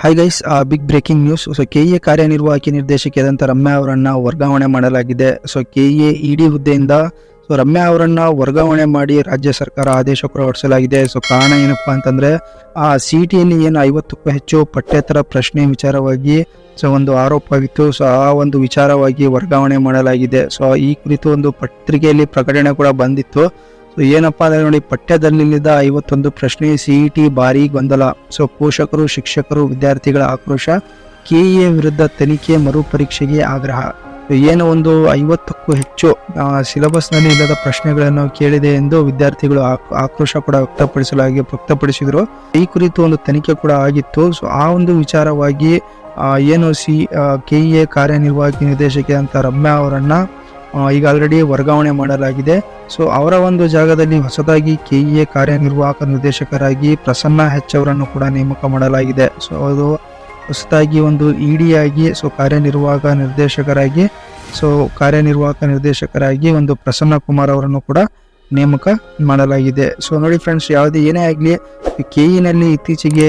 Hi guys, big breaking news. So KEA ಕಾರ್ಯನಿರ್ವಾಹಕಿ ನಿರ್ದೇಶಕಿಯಾದಂಥ ರಮ್ಯಾ ಅವರನ್ನ ವರ್ಗಾವಣೆ ಮಾಡಲಾಗಿದೆ. ಸೊ ಕೆಇಎ ಇಡಿ ಹುದ್ದೆಯಿಂದ ರಮ್ಯಾ ಅವರನ್ನ ವರ್ಗಾವಣೆ ಮಾಡಿ ರಾಜ್ಯ ಸರ್ಕಾರ ಆದೇಶ ಹೊರಡಿಸಲಾಗಿದೆ. ಸೊ ಕಾರಣ ಏನಪ್ಪಾ ಅಂತಂದ್ರೆ ಸಿಟಿಯಲ್ಲಿ ಏನು 50ಕ್ಕೂ ಹೆಚ್ಚು ಪಠ್ಯೇತರ ಪ್ರಶ್ನೆ ವಿಚಾರವಾಗಿ ಒಂದು ಆರೋಪವಿತ್ತು. ಸೊ ಆ ಒಂದು ವಿಚಾರವಾಗಿ ವರ್ಗಾವಣೆ ಮಾಡಲಾಗಿದೆ. ಸೊ ಈ ಕುರಿತು ಒಂದು ಪತ್ರಿಕೆಯಲ್ಲಿ ಪ್ರಕಟಣೆ ಕೂಡ ಬಂದಿತ್ತು. ಸೊ ಏನಪ್ಪಾ ಅಂದ್ರೆ ನೋಡಿ, ಪಠ್ಯದಲ್ಲಿದ್ದ 51 ಪ್ರಶ್ನೆ ಸಿಇಟಿ ಭಾರಿ ಗೊಂದಲ. ಸೊ ಪೋಷಕರು, ಶಿಕ್ಷಕರು, ವಿದ್ಯಾರ್ಥಿಗಳ ಆಕ್ರೋಶ, ಕೆಇಎ ವಿರುದ್ಧ ತನಿಖೆ, ಮರುಪರೀಕ್ಷೆಗೆ ಆಗ್ರಹ. ಏನು ಒಂದು 50ಕ್ಕೂ ಹೆಚ್ಚು ಸಿಲೆಬಸ್ ನಲ್ಲಿ ಇಲ್ಲದ ಪ್ರಶ್ನೆಗಳನ್ನು ಕೇಳಿದೆ ಎಂದು ವಿದ್ಯಾರ್ಥಿಗಳು ಆಕ್ರೋಶ ಕೂಡ ವ್ಯಕ್ತಪಡಿಸಿದ್ರು. ಈ ಕುರಿತು ಒಂದು ತನಿಖೆ ಕೂಡ ಆಗಿತ್ತು. ಸೊ ಆ ಒಂದು ವಿಚಾರವಾಗಿ ಏನು ಕೆಇಎ ಕಾರ್ಯನಿರ್ವಾಹಕಿ ನಿರ್ದೇಶಕಿ ಅಂತ ರಮ್ಯಾ ಅವರನ್ನ ಈಗ ಆಲ್ರೆಡಿ ವರ್ಗಾವಣೆ ಮಾಡಲಾಗಿದೆ. ಸೊ ಅವರ ಒಂದು ಜಾಗದಲ್ಲಿ ಹೊಸದಾಗಿ ಕೆಇಎ ಕಾರ್ಯನಿರ್ವಾಹಕ ನಿರ್ದೇಶಕರಾಗಿ ಪ್ರಸನ್ನ ಹೆಚ್ ಅವರನ್ನು ಕೂಡ ನೇಮಕ ಮಾಡಲಾಗಿದೆ. ಸೊ ಅದು ಹೊಸದಾಗಿ ಒಂದು ಇಡಿ ಆಗಿ ಕಾರ್ಯನಿರ್ವಾಹಕ ನಿರ್ದೇಶಕರಾಗಿ ಒಂದು ಪ್ರಸನ್ನ ಕುಮಾರ್ ಅವರನ್ನು ಕೂಡ ನೇಮಕ ಮಾಡಲಾಗಿದೆ. ಸೊ ನೋಡಿ ಫ್ರೆಂಡ್ಸ್, ಯಾವುದೇ ಏನೇ ಆಗಲಿ ಕೆಇನಲ್ಲಿ ಇತ್ತೀಚೆಗೆ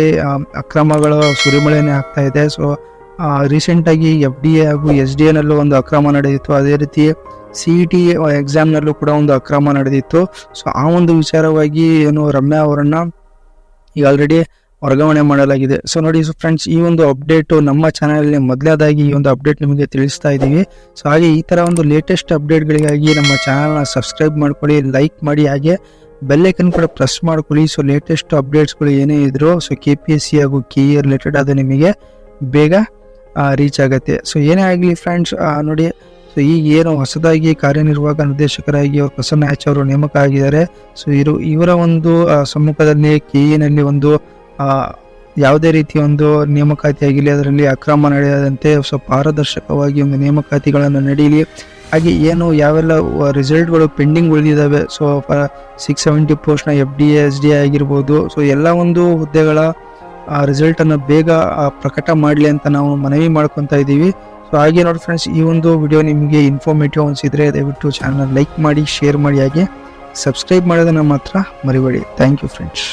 ಅಕ್ರಮಗಳ ಸುರಿಮಳೆನೇ ಆಗ್ತಾ ಇದೆ. ಸೊ ರೀಸೆಂಟ್ ಆಗಿ FDA ಹಾಗೂ SDA ನಲ್ಲೂ ಒಂದು ಅಕ್ರಮ ನಡೆದಿತ್ತು. ಅದೇ ರೀತಿ CET ಎಕ್ಸಾಮ್ ನಲ್ಲೂ ಕೂಡ ಒಂದು ಅಕ್ರಮ ನಡೆದಿತ್ತು. ಸೊ ಆ ಒಂದು ವಿಚಾರವಾಗಿ ಏನು ರಮ್ಯಾ ಅವರನ್ನ ಈಗ ಆಲ್ರೆಡಿ ವರ್ಗಾವಣೆ ಮಾಡಲಾಗಿದೆ. ಸೊ ನೋಡಿ ಫ್ರೆಂಡ್ಸ್, ಈ ಒಂದು ಅಪ್ಡೇಟ್ ನಮ್ಮ ಚಾನಲ್ ಮೊದಲೇದಾಗಿ ಈ ಒಂದು ಅಪ್ಡೇಟ್ ನಿಮಗೆ ತಿಳಿಸ್ತಾ ಇದ್ದೀವಿ. ಸೊ ಹಾಗೆ ಈ ತರ ಒಂದು ಲೇಟೆಸ್ಟ್ ಅಪ್ಡೇಟ್ಗಳಿಗಾಗಿ ನಮ್ಮ ಚಾನಲ್ನ ಸಬ್ಸ್ಕ್ರೈಬ್ ಮಾಡ್ಕೊಳ್ಳಿ, ಲೈಕ್ ಮಾಡಿ, ಹಾಗೆ ಬೆಲ್ ಐಕನ್ ಕೂಡ ಪ್ರೆಸ್ ಮಾಡ್ಕೊಳ್ಳಿ. ಸೊ ಲೇಟೆಸ್ಟ್ ಅಪ್ಡೇಟ್ಸ್ಗಳು ಏನೇ ಇದ್ರು KPSC ಹಾಗೂ KE ರಿಲೇಟೆಡ್ ಅದು ನಿಮಗೆ ಬೇಗ ರೀಚ್ ಆಗುತ್ತೆ. ಸೊ ಏನೇ ಆಗಲಿ ಫ್ರೆಂಡ್ಸ್, ನೋಡಿ, ಸೊ ಈಗ ಏನು ಹೊಸದಾಗಿ ಕಾರ್ಯನಿರ್ವಾಹಕ ನಿರ್ದೇಶಕರಾಗಿ ಅವರು ಪ್ರಸನ್ನ ಹೆಚ್ ಅವರು ನೇಮಕ ಆಗಿದ್ದಾರೆ. ಸೊ ಇವರ ಒಂದು ಸಮ್ಮುಖದಲ್ಲಿ ಕೆಇನಲ್ಲಿ ಒಂದು ಯಾವುದೇ ರೀತಿಯ ಒಂದು ನೇಮಕಾತಿ ಆಗಿರಲಿ, ಅದರಲ್ಲಿ ಅಕ್ರಮ ನಡೆಯದಂತೆ ಪಾರದರ್ಶಕವಾಗಿ ಒಂದು ನೇಮಕಾತಿಗಳನ್ನು ನಡೆಯಲಿ. ಹಾಗೆ ಏನು ಯಾವೆಲ್ಲ ರಿಸಲ್ಟ್ಗಳು ಪೆಂಡಿಂಗ್ ಉಳಿದಿದ್ದಾವೆ, ಸೊ 670 ಪೋಸ್ಟ್ನ FDA SDA ಆಗಿರ್ಬೋದು, ಸೊ ಎಲ್ಲ ಒಂದು ಹುದ್ದೆಗಳ ರಿಸಲ್ಟ್ ಅನ್ನು ಬೇಗ ಪ್ರಕಟ ಮಾಡಲಿ ಅಂತ ನಾವು ಮನವಿ ಮಾಡ್ಕೊತಾ ಇದ್ದೀವಿ. ಸೊ ಹಾಗೆ ನೋಡಿ ಫ್ರೆಂಡ್ಸ್, ಈ ಒಂದು ವಿಡಿಯೋ ನಿಮಗೆ ಇನ್ಫಾರ್ಮೇಟಿವ್ ಅನಿಸಿದ್ರೆ ದಯವಿಟ್ಟು ಚಾನಲ್ ಲೈಕ್ ಮಾಡಿ, ಶೇರ್ ಮಾಡಿ, ಹಾಗೆ ಸಬ್ಸ್ಕ್ರೈಬ್ ಮಾಡೋದನ್ನು ಮಾತ್ರ ಮರಿಬೇಡಿ. Thank you friends.